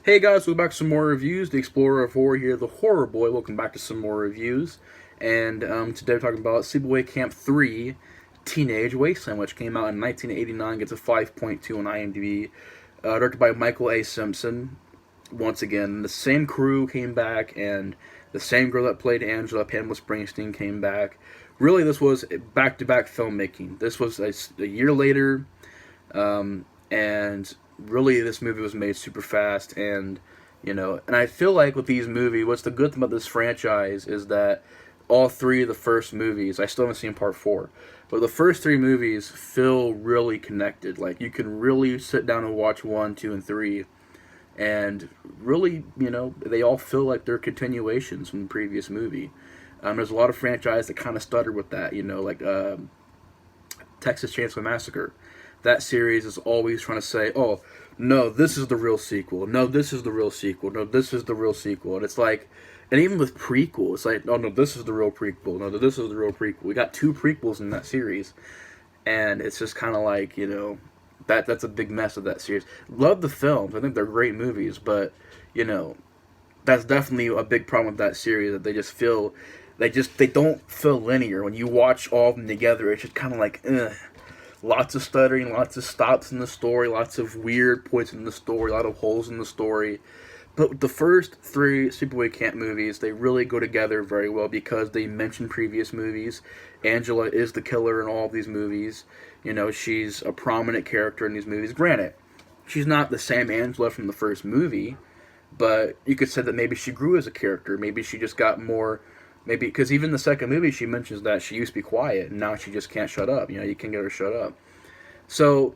Hey guys, welcome back to some more reviews. The Explorer of Horror here, the Horror Boy. Welcome back to some more reviews. And today we're talking about Sleepaway Camp 3 Teenage Wasteland, which came out in 1989, gets a 5.2 on IMDb. Directed by Michael A. Simpson. Once again, the same crew came back, and the same girl that played Angela, Pamela Springsteen, came back. Really, this was back-to-back filmmaking. This was a year later, and really this movie was made super fast, and I feel like with these movies, what's the good thing about this franchise is that all three of the first movies, I still haven't seen part four, but the first three movies feel really connected. Like, you can really sit down and watch one, two, and three, and really, they all feel like they're continuations from the previous movie. There's a lot of franchise that kind of stutter with that, like Texas Chainsaw Massacre. That series is always trying to say, oh, no, this is the real sequel. No, this is the real sequel. No, this is the real sequel. And it's like, and even with prequel, it's like, oh, no, this is the real prequel. No, this is the real prequel. We got two prequels in that series. And it's just kind of like, that's a big mess of that series. Love the films. I think they're great movies. But, that's definitely a big problem with that series, that they just feel, they don't feel linear. When you watch all of them together, it's just kind of like, ugh. Lots of stuttering, lots of stops in the story, lots of weird points in the story, a lot of holes in the story. But the first three Sleepaway Camp movies, they really go together very well because they mention previous movies. Angela is the killer in all of these movies. She's a prominent character in these movies. Granted, she's not the same Angela from the first movie, but you could say that maybe she grew as a character. Maybe she just got more. Maybe because even the second movie, she mentions that she used to be quiet, and now she just can't shut up. You can't get her to shut up. So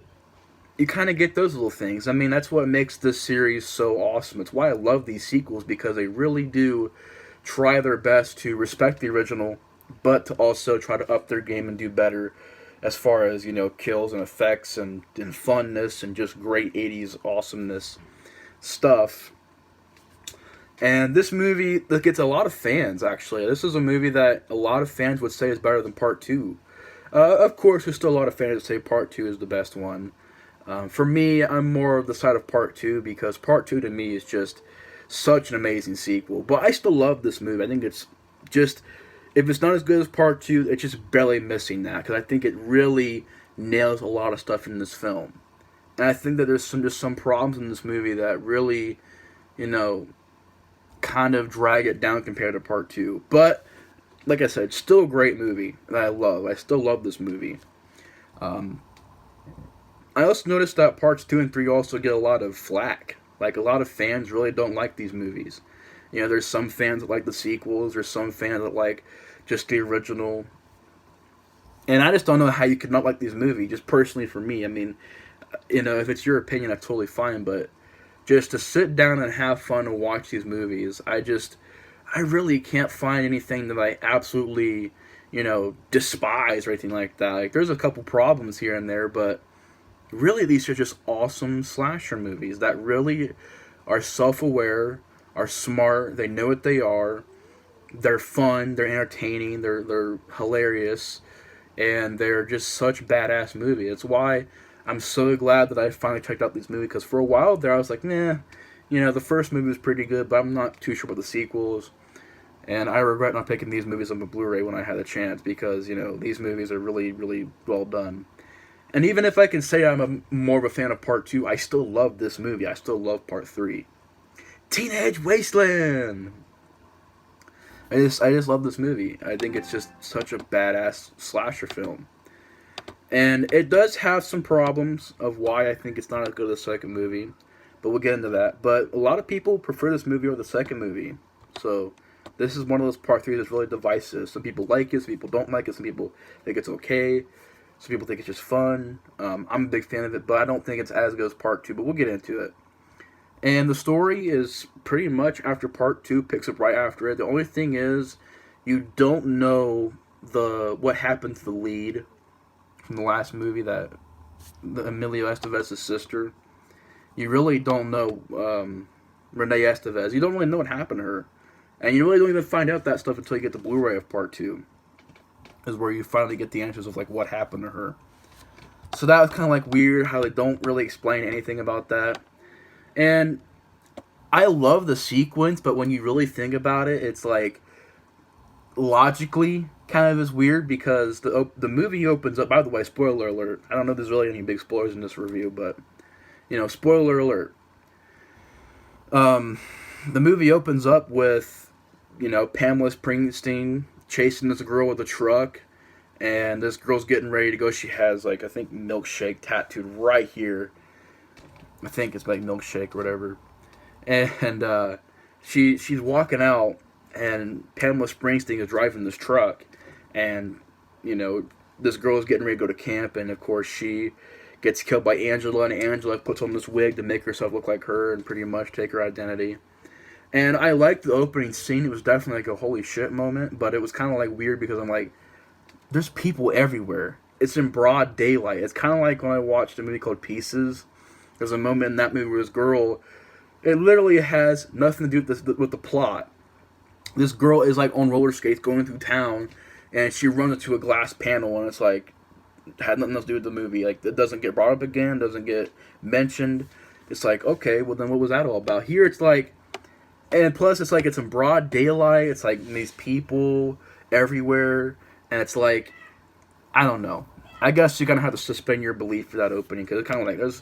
you kind of get those little things. I mean, that's what makes this series so awesome. It's why I love these sequels, because they really do try their best to respect the original, but to also try to up their game and do better as far as, kills and effects and funness and just great 80s awesomeness stuff. And this movie that gets a lot of fans, actually. This is a movie that a lot of fans would say is better than Part 2. Of course, there's still a lot of fans that say Part 2 is the best one. For me, I'm more of the side of Part 2, because Part 2 to me is just such an amazing sequel. But I still love this movie. I think it's just, if it's not as good as Part 2, it's just barely missing that, because I think it really nails a lot of stuff in this film. And I think that there's some problems in this movie that really, kind of drag it down compared to Part 2. But, like I said, still a great movie that I love. I still love this movie. I also noticed that Parts 2 and 3 also get a lot of flack. Like, a lot of fans really don't like these movies. There's some fans that like the sequels. There's some fans that like just the original. And I just don't know how you could not like these movies, just personally for me. I mean, if it's your opinion, that's totally fine. But just to sit down and have fun and watch these movies, I really can't find anything that I absolutely, despise or anything like that. Like, there's a couple problems here and there, but really these are just awesome slasher movies that really are self-aware, are smart, they know what they are, they're fun, they're entertaining, they're hilarious, and they're just such badass movies. It's why I'm so glad that I finally checked out these movies, because for a while there I was like, nah, the first movie was pretty good, but I'm not too sure about the sequels. And I regret not picking these movies on the Blu-ray when I had a chance, because, these movies are really, really well done. And even if I can say I'm more of a fan of Part 2, I still love this movie. I still love Part 3. Teenage Wasteland! I just love this movie. I think it's just such a badass slasher film. And it does have some problems of why I think it's not as good as the second movie, but we'll get into that. But a lot of people prefer this movie over the second movie. So this is one of those Part 3s that's really divisive. Some people like it, some people don't like it, some people think it's okay. Some people think it's just fun. I'm a big fan of it, but I don't think it's as good as Part 2, but we'll get into it. And the story is pretty much after Part 2, picks up right after it. The only thing is, you don't know what happened to the lead from the last movie, that Emilio Estevez's sister. You really don't know Renee Estevez. You don't really know what happened to her. And you really don't even find out that stuff until you get the Blu-ray of Part 2. Is where you finally get the answers of like what happened to her. So that was kind of like weird how they don't really explain anything about that. And I love the sequence, but when you really think about it, it's like logically kind of is weird because the movie opens up. By the way, spoiler alert. I don't know if there's really any big spoilers in this review, but spoiler alert. Um, the movie opens up with Pamela Springsteen chasing this girl with a truck, and this girl's getting ready to go. She has like I think milkshake tattooed right here. I think it's like milkshake or whatever, and she's walking out, and Pamela Springsteen is driving this truck, and this girl is getting ready to go to camp, and of course she gets killed by Angela, and Angela puts on this wig to make herself look like her and pretty much take her identity. And I liked the opening scene. It was definitely like a holy shit moment, but it was kind of like weird because I'm like, there's people everywhere. It's in broad daylight. It's kind of like when I watched a movie called Pieces. There's a moment in that movie where this girl, it literally has nothing to do with the plot. This girl is like on roller skates going through town, and she runs into a glass panel, and it's like, had nothing else to do with the movie. Like, it doesn't get brought up again, doesn't get mentioned. It's like, okay, well then what was that all about? Here it's like, and plus it's like it's in broad daylight. It's like these people everywhere, and it's like, I don't know. I guess you're gonna have to suspend your belief for that opening because it's kind of like there's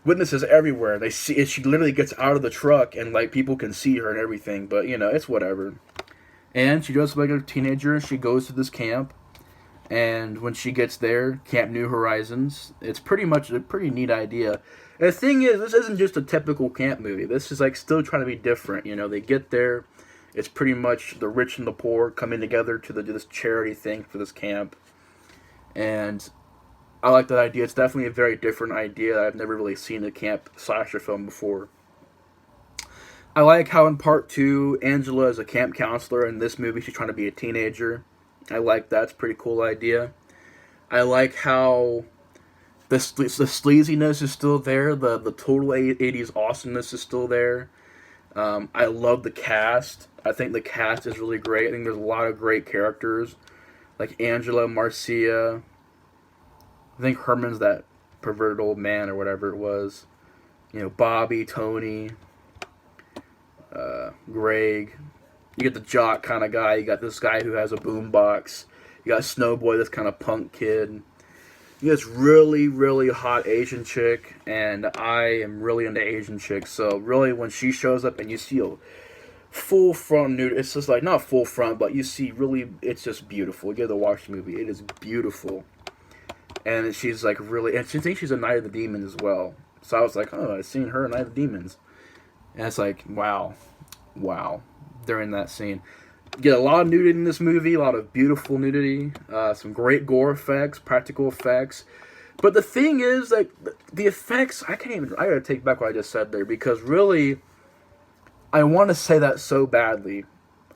witnesses everywhere. They see she literally gets out of the truck and like people can see her and everything. But it's whatever. And she goes like a teenager. She goes to this camp. And when she gets there, Camp New Horizons, it's pretty much a pretty neat idea. And the thing is, this isn't just a typical camp movie. This is like still trying to be different. They get there, it's pretty much the rich and the poor coming together to do this charity thing for this camp. And I like that idea. It's definitely a very different idea. I've never really seen a camp slasher film before. I like how in part 2, Angela is a camp counselor. In this movie, she's trying to be a teenager. I like that. It's a pretty cool idea. I like how the sleaziness is still there. The total 80s awesomeness is still there. I love the cast. I think the cast is really great. I think there's a lot of great characters. Like Angela, Marcia. I think Herman's that perverted old man or whatever it was. Bobby, Tony, Greg. You get the jock kind of guy. You got this guy who has a boombox. You got Snowboy, this kind of punk kid. You got this really, really hot Asian chick, and I am really into Asian chicks. So really, when she shows up and you see a full front nude, it's just like not full front, but you see really, it's just beautiful. You get to watch the movie; it is beautiful. And she's like really, and she thinks she's a Night of the Demons as well. So I was like, oh, I've seen her in Night of the Demons, and it's like, wow. During that scene, you get a lot of nudity in this movie, a lot of beautiful nudity, some great gore effects, practical effects. But the thing is, like, the effects, I gotta take back what I just said there, because really, I want to say that so badly.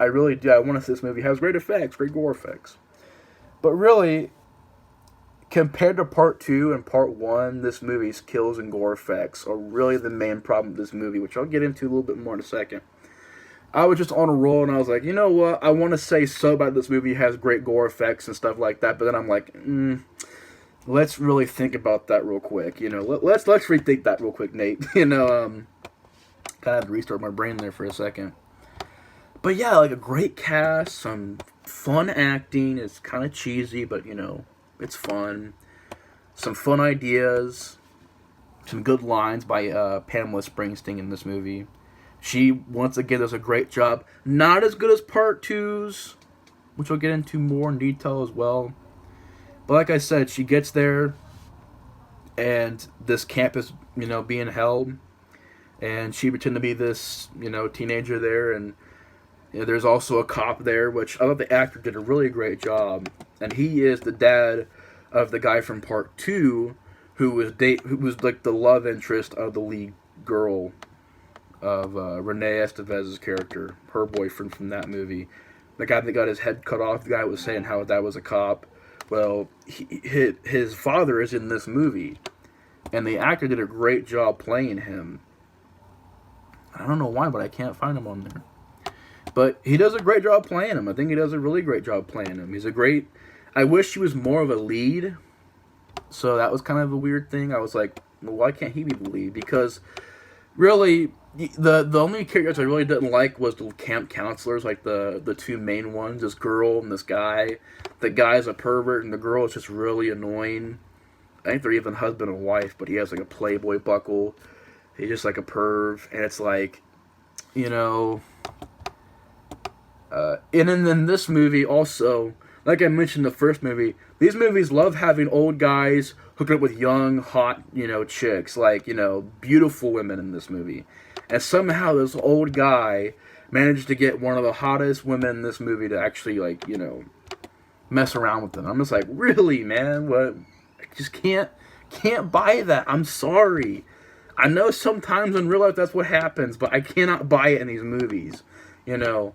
I really do. I want to say this movie has great effects, great gore effects. But really, compared to part 2 and part 1, this movie's kills and gore effects are really the main problem with this movie, which I'll get into a little bit more in a second. I was just on a roll, and I was like, you know what? I want to say so bad this movie has great gore effects and stuff like that, but then I'm like, let's really think about that real quick. Let's rethink that real quick, Nate. Kind of had to restart my brain there for a second. But yeah, like a great cast, some fun acting. It's kind of cheesy, but it's fun. Some fun ideas, some good lines by Pamela Springsteen in this movie. She, once again, does a great job. Not as good as part 2's, which I'll get into more in detail as well. But like I said, she gets there, and this camp is, being held. And she pretends to be this, teenager there. And there's also a cop there, which I thought the actor did a really great job. And he is the dad of the guy from part 2, who was like the love interest of the lead girl of Renee Estevez's character, her boyfriend from that movie. The guy that got his head cut off, the guy was saying how that was a cop. Well, his father is in this movie, and the actor did a great job playing him. I don't know why, but I can't find him on there. But he does a great job playing him. I think he does a really great job playing him. He's a great... I wish he was more of a lead, so that was kind of a weird thing. I was like, well, why can't he be the lead? Because, really... The only characters I really didn't like was the camp counselors, like the two main ones, this girl and this guy. The guy's a pervert, and the girl is just really annoying. I think they're even husband and wife, but he has like a Playboy buckle. He's just like a perv, and it's like, you know. And then in this movie also, like I mentioned in the first movie, these movies love having old guys hooked up with young, hot, chicks, like, beautiful women in this movie. And somehow this old guy managed to get one of the hottest women in this movie to actually, like, mess around with them. I'm just like, really, man? What? I just can't buy that. I'm sorry. I know sometimes in real life that's what happens, but I cannot buy it in these movies. You know,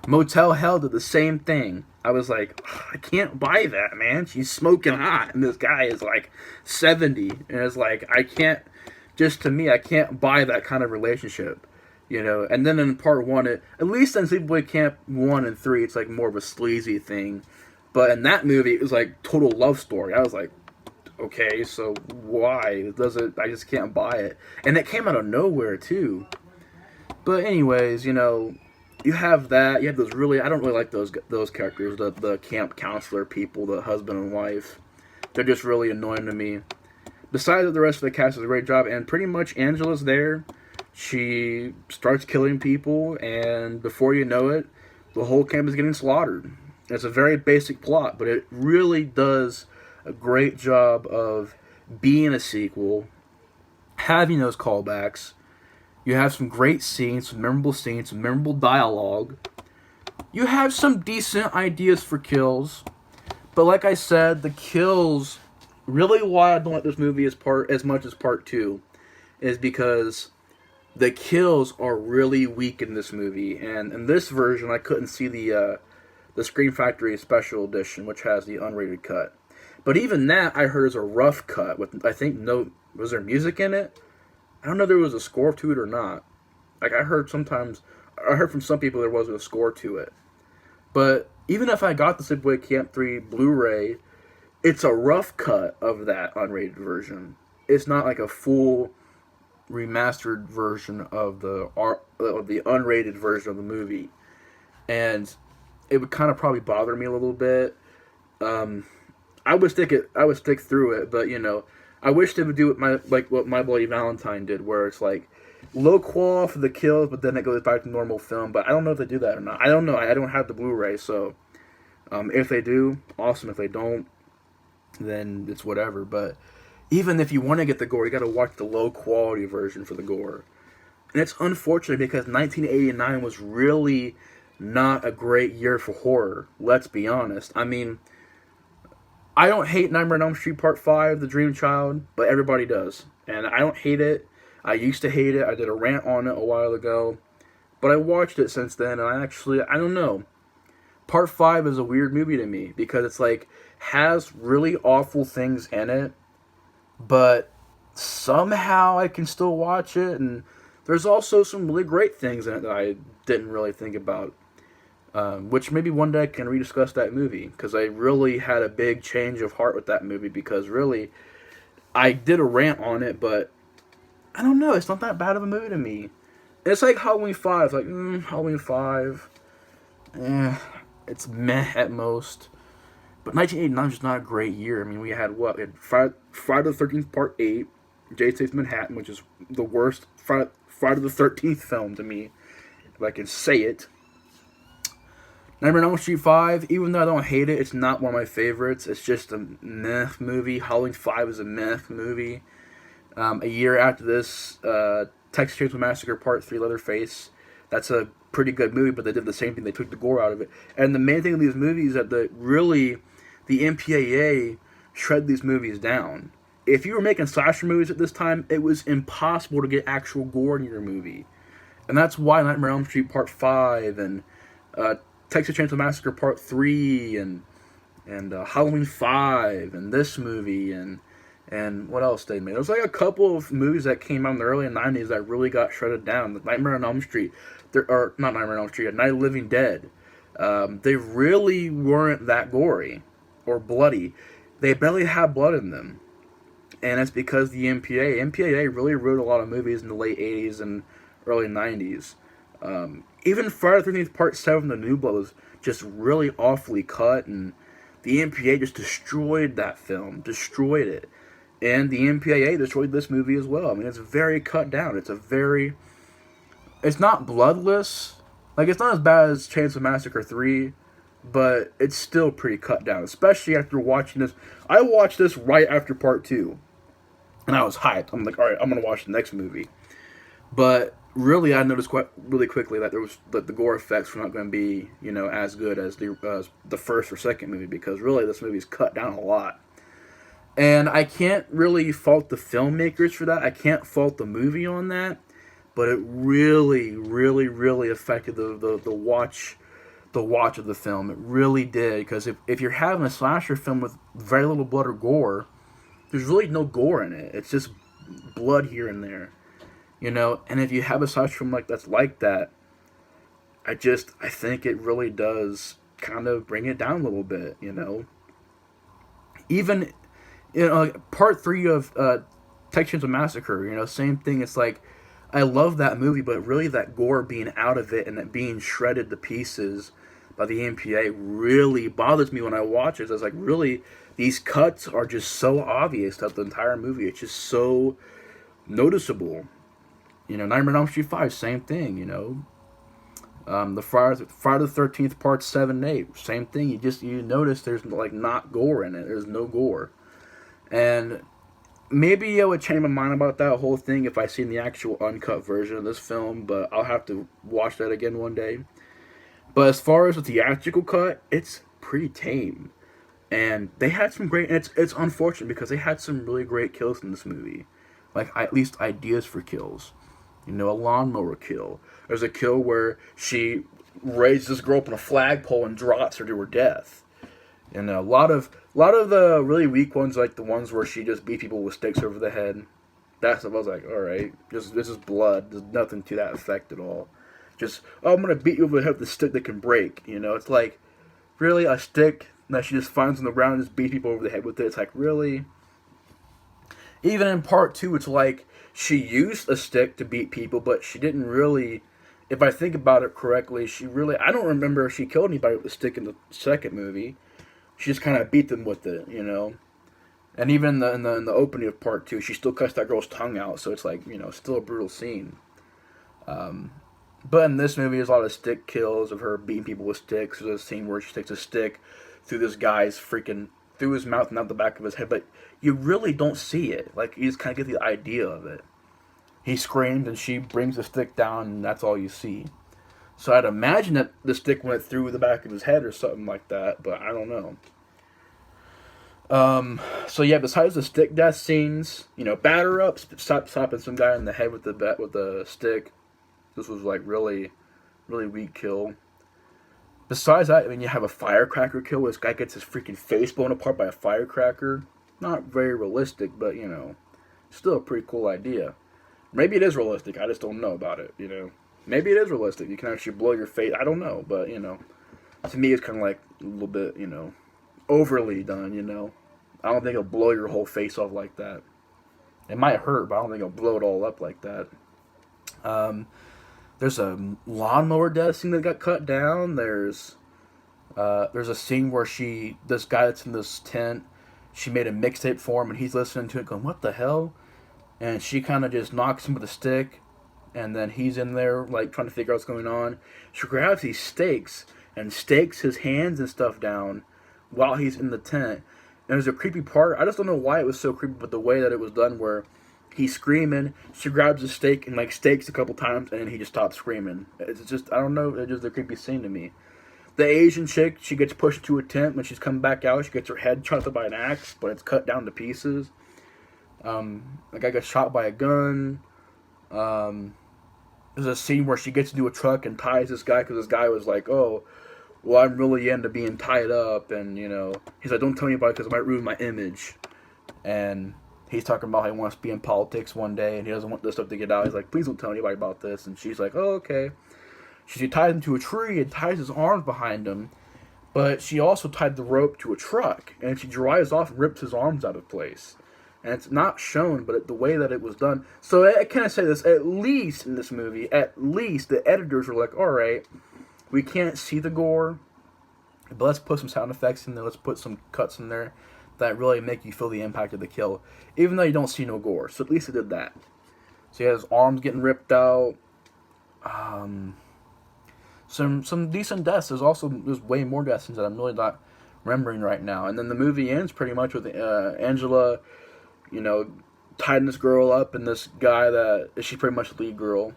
Motel Hell did the same thing. I was like, I can't buy that, man. She's smoking hot, and this guy is like 70, and it's like, I can't. Just to me, I can't buy that kind of relationship, And then in part one, at least in Sleepaway Camp 1 and 3, it's like more of a sleazy thing. But in that movie, it was like total love story. I was like, okay, so why? It doesn't. I just can't buy it. And it came out of nowhere too. But anyways, you have that. You have those really. I don't really like those characters. The camp counselor people, the husband and wife. They're just really annoying to me. Besides that, the rest of the cast does a great job, and pretty much Angela's there. She starts killing people, and before you know it, the whole camp is getting slaughtered. It's a very basic plot, but it really does a great job of being a sequel, having those callbacks. You have some great scenes, some memorable dialogue. You have some decent ideas for kills, but like I said, the kills. Really, why I don't like this movie as much as part 2 is because the kills are really weak in this movie, and in this version, I couldn't see the Scream Factory Special Edition, which has the unrated cut. But even that, I heard is a rough cut with, I think, was there music in it? I don't know if there was a score to it or not. Like I heard from some people there wasn't a score to it. But even if I got the Sleepaway Camp 3 Blu-ray, it's a rough cut of that unrated version. It's not like a full remastered version of the unrated version of the movie, and it would kind of probably bother me a little bit. I would stick through it, but I wish they would do what My Bloody Valentine did, where it's like low qual for the kills, but then it goes back to normal film. But I don't know if they do that or not. I don't know. I don't have the Blu-ray, so if they do, awesome. If they don't, then it's whatever. But even if you want to get the gore, you got to watch the low quality version for the gore. And it's unfortunate because 1989 was really not a great year for horror. Let's be honest. I mean, I don't hate Nightmare on Elm Street Part 5, The Dream Child, but everybody does. And I don't hate it. I used to hate it. I did a rant on it a while ago. But I watched it since then, and I don't know. Part 5 is a weird movie to me because it's like, has really awful things in it, but somehow I can still watch it, and there's also some really great things in it that I didn't really think about, which maybe one day I can rediscuss that movie, because I really had a big change of heart with that movie, because really, I did a rant on it, but I don't know, it's not that bad of a movie to me. It's like Halloween 5, Halloween 5, it's meh at most. But 1989 was just not a great year. I mean, we had what? We had Friday the 13th Part 8, Jason Takes Manhattan, which is the worst Friday the 13th film to me, if I can say it. Nightmare on Elm Street 5, even though I don't hate it, it's not one of my favorites. It's just a meh movie. Halloween 5 is a meh movie. A year after this, Texas Chainsaw Massacre Part 3, Leatherface. That's a pretty good movie, but they did the same thing. They took the gore out of it. And the main thing of these movies is that the MPAA shred these movies down. If you were making slasher movies at this time, it was impossible to get actual gore in your movie. And that's why Nightmare on Elm Street Part 5 and Texas Chainsaw Massacre Part 3 and Halloween 5 and this movie and what else they made. There was like a couple of movies that came out in the early 90s that really got shredded down. The Nightmare on Elm Street, not Nightmare on Elm Street, Night of the Living Dead. They really weren't that gory or bloody. They barely had blood in them. and it's because the MPAA really wrote a lot of movies in the late 80s and early 90s. Even Friday the 13th Part 7, The New Blood, was just really awfully cut, and the MPAA just destroyed that film, destroyed it. And the MPAA destroyed this movie as well. I mean, it's very cut down. It's not bloodless. Like, it's not as bad as Chainsaw Massacre 3, but it's still pretty cut down, especially after watching this. I watched this right after Part 2, and I was hyped. I'm like, all right, I'm going to watch the next movie. But really, I noticed quite really quickly that the gore effects were not going to be, as good as the first or second movie, because really this movie's cut down a lot. And I can't really fault the filmmakers for that. I can't fault the movie on that. But it really, really, really affected the watch of the film. It really did. Because if you're having a slasher film with very little blood or gore, there's really no gore in it. It's just blood here and there. And if you have a slasher film that's like that, I think it really does kind of bring it down a little bit, Even, Part 3 of Texas Chainsaw Massacre, same thing. It's like, I love that movie, but really that gore being out of it and it being shredded to pieces by the MPA really bothers me when I watch it. It's like, really, these cuts are just so obvious throughout the entire movie. It's just so noticeable. Nightmare on Elm Street 5, same thing, the Friday the 13th Part 7 and 8, same thing. You notice there's not gore in it. There's no gore. And maybe I would change my mind about that whole thing if I seen the actual uncut version of this film, but I'll have to watch that again one day. But as far as the theatrical cut, it's pretty tame. And they had some great, and it's unfortunate because they had some really great kills in this movie. At least ideas for kills. A lawnmower kill. There's a kill where she raises this girl up on a flagpole and drops her to her death. And a lot of the really weak ones, like the ones where she just beat people with sticks over the head. That stuff, I was like, all right, this is blood. There's nothing to that effect at all. Just, I'm gonna beat you over the head with a stick that can break. It's like, really, a stick that she just finds on the ground and just beats people over the head with it. It's like, really. Even in Part 2, it's like she used a stick to beat people, but she didn't really. If I think about it correctly, I don't remember if she killed anybody with a stick in the second movie. She just kind of beat them with it, And even in the opening of Part 2, she still cuts that girl's tongue out, so it's like, still a brutal scene. But in this movie, there's a lot of stick kills of her beating people with sticks. There's a scene where she takes a stick through this guy's through his mouth and out the back of his head, but you really don't see it. You just kind of get the idea of it. He screams and she brings the stick down, and that's all you see. So I'd imagine that the stick went through the back of his head or something like that, but I don't know. So yeah, besides the stick death scenes, batter up, slapping some guy in the head with the stick. This was really, really weak kill. Besides that, you have a firecracker kill where this guy gets his freaking face blown apart by a firecracker. Not very realistic, but, still a pretty cool idea. Maybe it is realistic, I just don't know about it, Maybe it is realistic, you can actually blow your face, I don't know, but, to me it's kind of a little bit, overly done, I don't think it'll blow your whole face off like that. It might hurt, but I don't think it'll blow it all up like that. There's a lawnmower death scene that got cut down. There's a scene where this guy that's in this tent, she made a mixtape for him, and he's listening to it going, what the hell? And she kind of just knocks him with a stick, and then he's in there, trying to figure out what's going on. She grabs these stakes and stakes his hands and stuff down while he's in the tent. And there's a creepy part. I just don't know why it was so creepy, but the way that it was done where he's screaming, she grabs a stake and stakes a couple times, and then he just stops screaming. It's just, I don't know, it's just a creepy scene to me. The Asian chick, she gets pushed into a tent. When she's coming back out, she gets her head chopped up by an axe, but it's cut down to pieces. The guy gets shot by a gun. There's a scene where she gets into a truck and ties this guy because this guy was like, oh, well, I'm really into being tied up, and, he's like, don't tell anybody because it might ruin my image. And he's talking about how he wants to be in politics one day, and he doesn't want this stuff to get out. He's like, please don't tell anybody about this. And she's like, oh, okay. She ties him to a tree and ties his arms behind him, but she also tied the rope to a truck, and she drives off and rips his arms out of place. and it's not shown, but the way that it was done. So I kind of say this: at least in this movie, at least the editors were like, "All right, we can't see the gore, but let's put some sound effects in there. Let's put some cuts in there that really make you feel the impact of the kill, even though you don't see no gore." So at least they did that. So he has his arms getting ripped out. Some decent deaths. There's way more deaths that I'm really not remembering right now. And then the movie ends pretty much with Angela, tying this girl up, and this guy that she's pretty much the lead girl,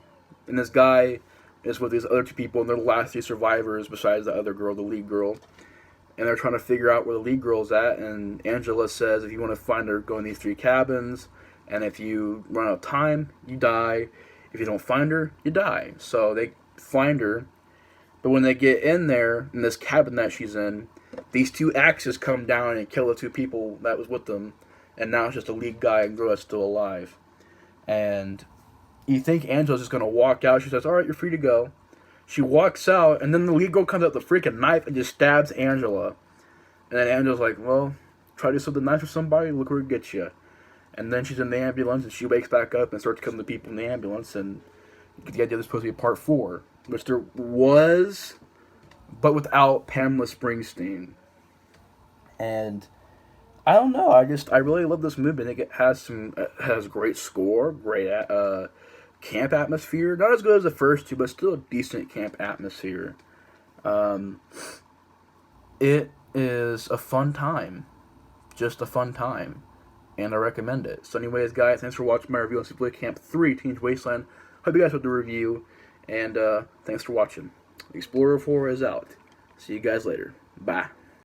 and this guy is with these other two people, and they're the last three survivors besides the other girl, the lead girl. And they're trying to figure out where the lead girl's at, and Angela says if you want to find her, go in these 3 cabins, and if you run out of time, you die. If you don't find her, you die. So they find her, but when they get in there, in this cabin that she's in, these 2 axes come down and kill the 2 people that was with them, and now it's just a lead guy and girl that's still alive. And you think Angela's just going to walk out. She says, "All right, you're free to go." She walks out, and then the lead girl comes out with a freaking knife and just stabs Angela. And then Angela's like, "Well, try to do something nice for somebody, look where it gets you." And then she's in the ambulance, and she wakes back up and starts killing the people in the ambulance, and you get the idea there's supposed to be a part 4, which there was, but without Pamela Springsteen. And I don't know, I really love this movie. I think it has great score, great camp atmosphere. Not as good as the first 2, but still a decent camp atmosphere. It is a fun time. Just a fun time. And I recommend it. So anyways, guys, thanks for watching my review on Sleepaway Camp 3, Teenage Wasteland. Hope you guys liked the review. And thanks for watching. Explorer 4 is out. See you guys later. Bye.